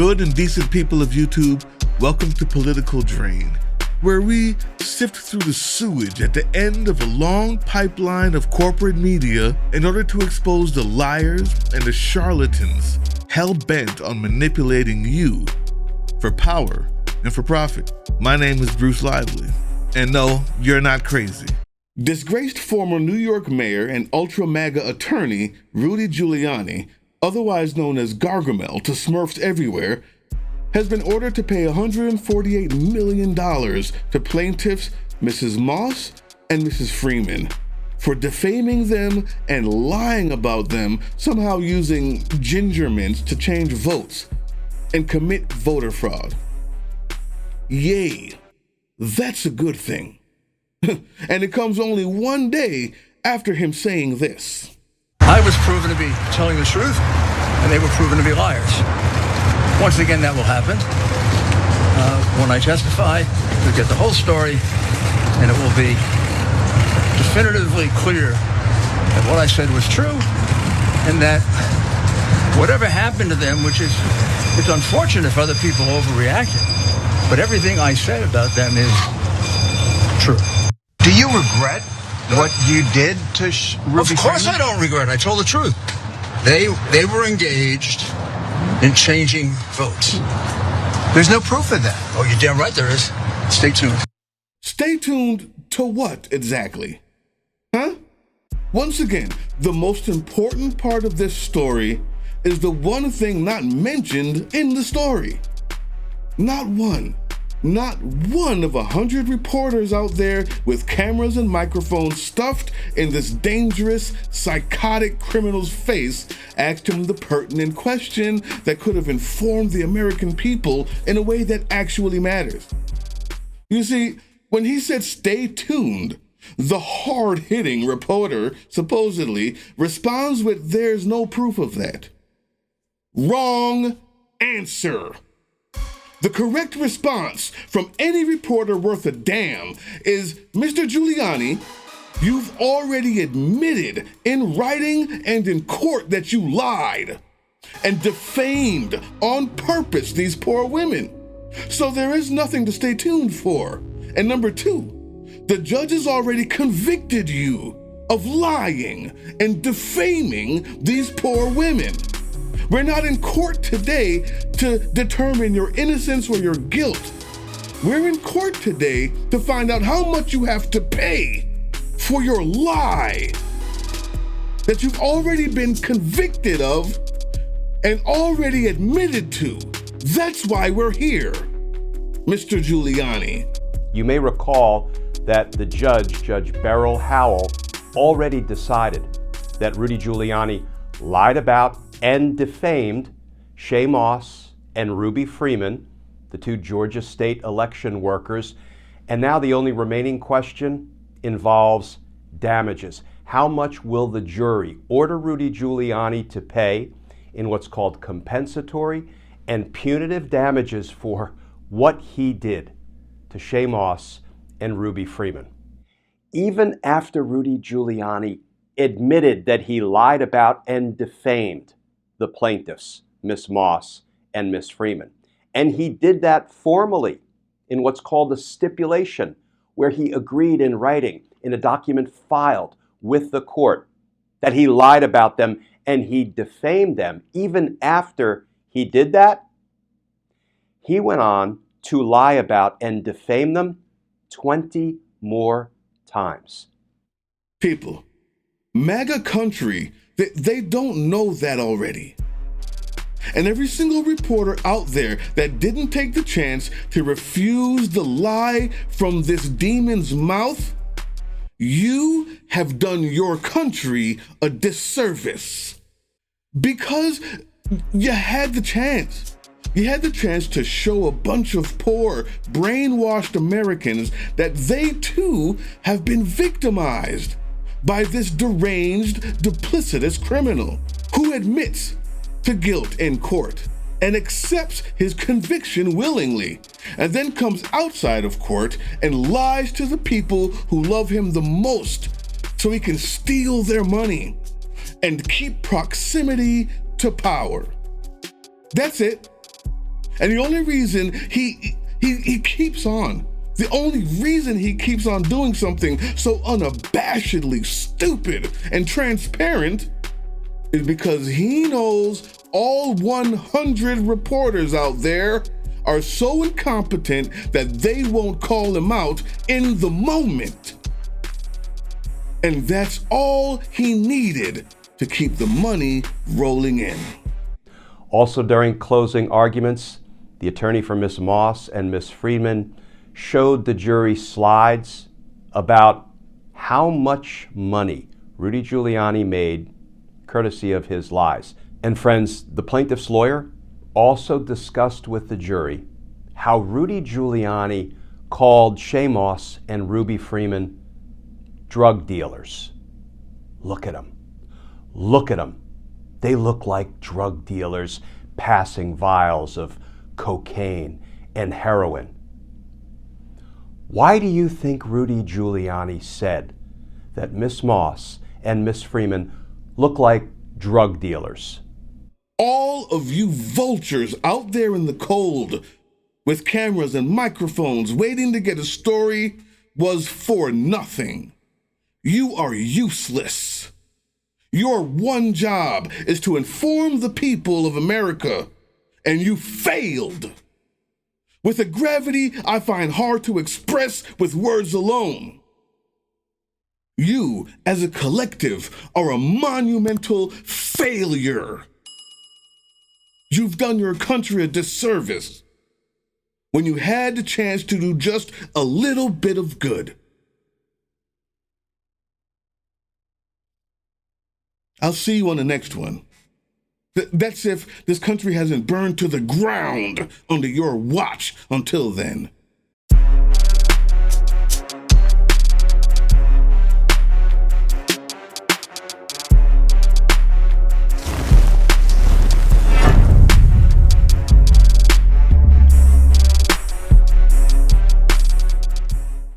Good and decent people of YouTube, welcome to Political Drain, where we sift through the sewage at the end of a long pipeline of corporate media in order to expose the liars and the charlatans hell-bent on manipulating you for power and for profit. My name is Bruce Lively, and no, you're not crazy. Disgraced former New York mayor and ultra-MAGA attorney Rudy Giuliani, otherwise known as Gargamel to smurfs everywhere, has been ordered to pay $148 million to plaintiffs Mrs. Moss and Mrs. Freeman for defaming them and lying about them, somehow using ginger mints to change votes and commit voter fraud. Yay, that's a good thing. And it comes only one day after him saying this. I was proven to be telling the truth, and they were proven to be liars. Once again, that will happen. When I testify, you'll get the whole story, and it will be definitively clear that what I said was true, and that whatever happened to them, it's unfortunate if other people overreacted, but everything I said about them is true. Do you regret what you did to Ruby Freeman? Of course I don't regret it. I told the truth. They were engaged in changing votes. There's no proof of that. Oh, you're damn right there is. Stay tuned. Stay tuned to what exactly? Huh? Once again, the most important part of this story is the one thing not mentioned in the story. Not one of 100 reporters out there with cameras and microphones stuffed in this dangerous, psychotic criminal's face asked him the pertinent question that could have informed the American people in a way that actually matters. You see, when he said stay tuned, the hard-hitting reporter supposedly responds with there's no proof of that. Wrong answer. The correct response from any reporter worth a damn is, Mr. Giuliani, you've already admitted in writing and in court that you lied and defamed on purpose these poor women. So there is nothing to stay tuned for. And number two, the judge has already convicted you of lying and defaming these poor women. We're not in court today to determine your innocence or your guilt. We're in court today to find out how much you have to pay for your lie that you've already been convicted of and already admitted to. That's why we're here, Mr. Giuliani. You may recall that the Judge Beryl Howell, already decided that Rudy Giuliani lied about and defamed Shay Moss and Ruby Freeman, the two Georgia state election workers. And now the only remaining question involves damages. How much will the jury order Rudy Giuliani to pay in what's called compensatory and punitive damages for what he did to Shay Moss and Ruby Freeman? Even after Rudy Giuliani admitted that he lied about and defamed the plaintiffs, Miss Moss and Miss Freeman. And he did that formally in what's called a stipulation, where he agreed in writing in a document filed with the court that he lied about them and he defamed them. Even after he did that, he went on to lie about and defame them 20 more times. People, MAGA country, they don't know that already. And every single reporter out there that didn't take the chance to refuse the lie from this demon's mouth, you have done your country a disservice. Because you had the chance. You had the chance to show a bunch of poor, brainwashed Americans that they too have been victimized by this deranged, duplicitous criminal who admits to guilt in court and accepts his conviction willingly, and then comes outside of court and lies to the people who love him the most so he can steal their money and keep proximity to power. That's it. And the only reason he keeps on, the only reason he keeps on doing something so unabashedly stupid and transparent is because he knows all 100 reporters out there are so incompetent that they won't call him out in the moment. And that's all he needed to keep the money rolling in. Also during closing arguments, the attorney for Ms. Moss and Ms. Freeman showed the jury slides about how much money Rudy Giuliani made courtesy of his lies. And friends, the plaintiff's lawyer also discussed with the jury how Rudy Giuliani called Shay Moss and Ruby Freeman drug dealers. Look at them. Look at them. They look like drug dealers passing vials of cocaine and heroin. Why do you think Rudy Giuliani said that Miss Moss and Miss Freeman look like drug dealers? All of you vultures out there in the cold with cameras and microphones waiting to get a story was for nothing. You are useless. Your one job is to inform the people of America, and you failed. With a gravity I find hard to express with words alone. You, as a collective, are a monumental failure. You've done your country a disservice when you had the chance to do just a little bit of good. I'll see you on the next one. That's if this country hasn't burned to the ground under your watch until then.